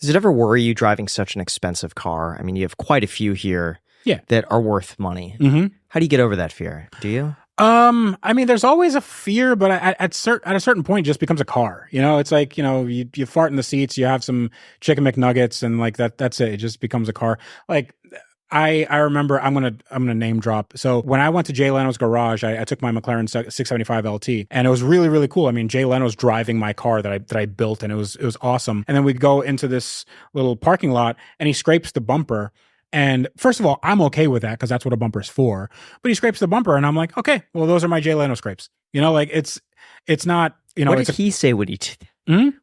Does it ever worry you driving such an expensive car? I mean, you have quite a few here that are worth money. Mm-hmm. How do you get over that fear? Do you? I mean, there's always a fear, but at a certain point, it just becomes a car. You know, it's like, you know, you fart in the seats, you have some chicken McNuggets, and like that's it. It just becomes a car. Like I remember, I'm gonna name drop. So when I went to Jay Leno's garage, I took my McLaren 675 LT, and it was really, really cool. I mean, Jay Leno's driving my car that I built, and it was awesome. And then we go into this little parking lot, and he scrapes the bumper. And first of all, I'm okay with that because that's what a bumper's for. But he scrapes the bumper, and I'm like, okay, well, those are my Jay Leno scrapes. You know, like it's not, you know. What did he say when he?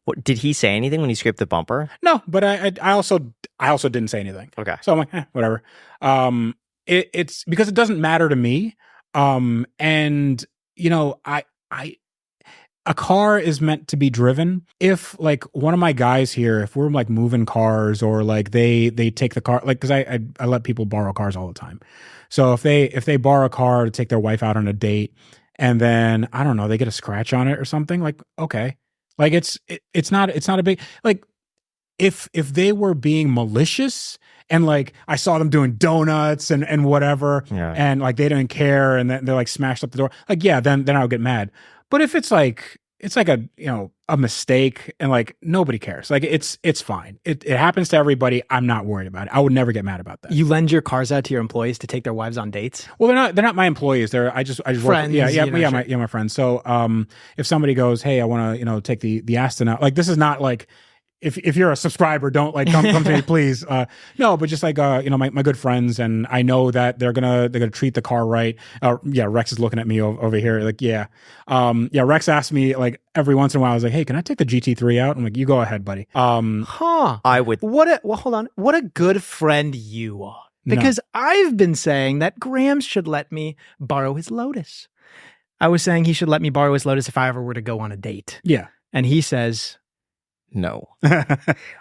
What did he say anything when he scraped the bumper? No, but I also didn't say anything. Okay, so I'm like, whatever. It's because it doesn't matter to me. And you know, a car is meant to be driven. If like one of my guys here, if we're like moving cars or like they take the car, like, cause I let people borrow cars all the time. So if they borrow a car to take their wife out on a date and then, I don't know, they get a scratch on it or something, like, okay. Like it's not a big, like if they were being malicious and like I saw them doing donuts and whatever, and like they didn't care and they're like smashed up the door, like, yeah, then I'll get mad. But if it's like a, you know, a mistake and like nobody cares, like it's fine. It happens to everybody. I'm not worried about it. I would never get mad about that. You lend your cars out to your employees to take their wives on dates? Well, they're not my employees. I just friends. Work, my friends. So if somebody goes, hey, I want to, you know, take the Aston out, like this is not like, if you're a subscriber, don't like come to me, please. No, but just like you know, my good friends, and I know that they're gonna treat the car right. Rex is looking at me over here, like Rex asked me like every once in a while. I was like, hey, can I take the GT3 out? I'm like, you go ahead, buddy. I would. Hold on. What a good friend you are. Because I've been saying that Graham should let me borrow his Lotus. I was saying he should let me borrow his Lotus if I ever were to go on a date. Yeah, and he says, no.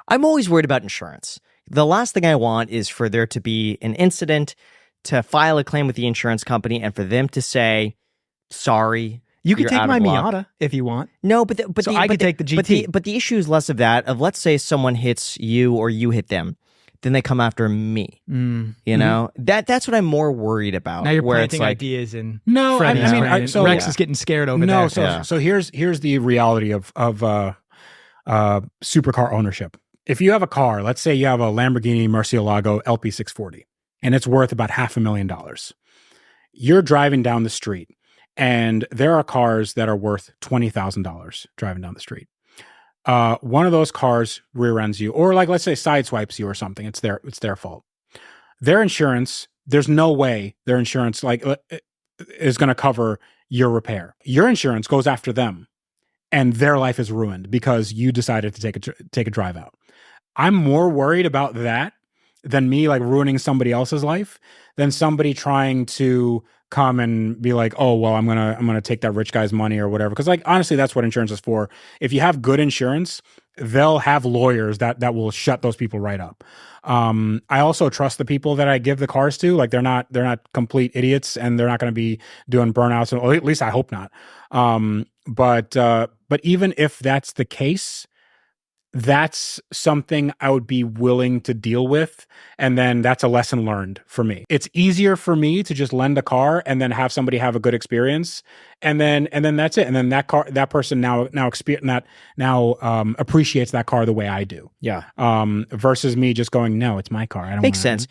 I'm always worried about insurance. The last thing I want is for there to be an incident, to file a claim with the insurance company, and for them to say, sorry. You can take my Miata if you want. No, but I could take the GT. But the issue is less of that, of let's say someone hits you or you hit them, then they come after me. You know? That's what I'm more worried about. Now you're planting ideas in No, I mean, Rex is getting scared over there. So here's the reality of supercar ownership. If you have a car, let's say you have a Lamborghini Murcielago LP640, and it's worth about $500,000. You're driving down the street, and there are cars that are worth $20,000 driving down the street. One of those cars rear ends you, or like let's say sideswipes you or something. It's their fault. Their insurance, there's no way their insurance like is going to cover your repair. Your insurance goes after them. And their life is ruined because you decided to take a drive out. I'm more worried about that than me like ruining somebody else's life than somebody trying to come and be like, oh, well, I'm gonna take that rich guy's money or whatever. Because like honestly, that's what insurance is for. If you have good insurance, they'll have lawyers that will shut those people right up. I also trust the people that I give the cars to. Like they're not complete idiots, and they're not going to be doing burnouts. Or at least I hope not. But even if that's the case, that's something I would be willing to deal with. And then that's a lesson learned for me. It's easier for me to just lend a car and then have somebody have a good experience. And then that's it. And then that person now appreciates that car the way I do. Yeah. Versus me just going, no, it's my car. I don't Makes sense.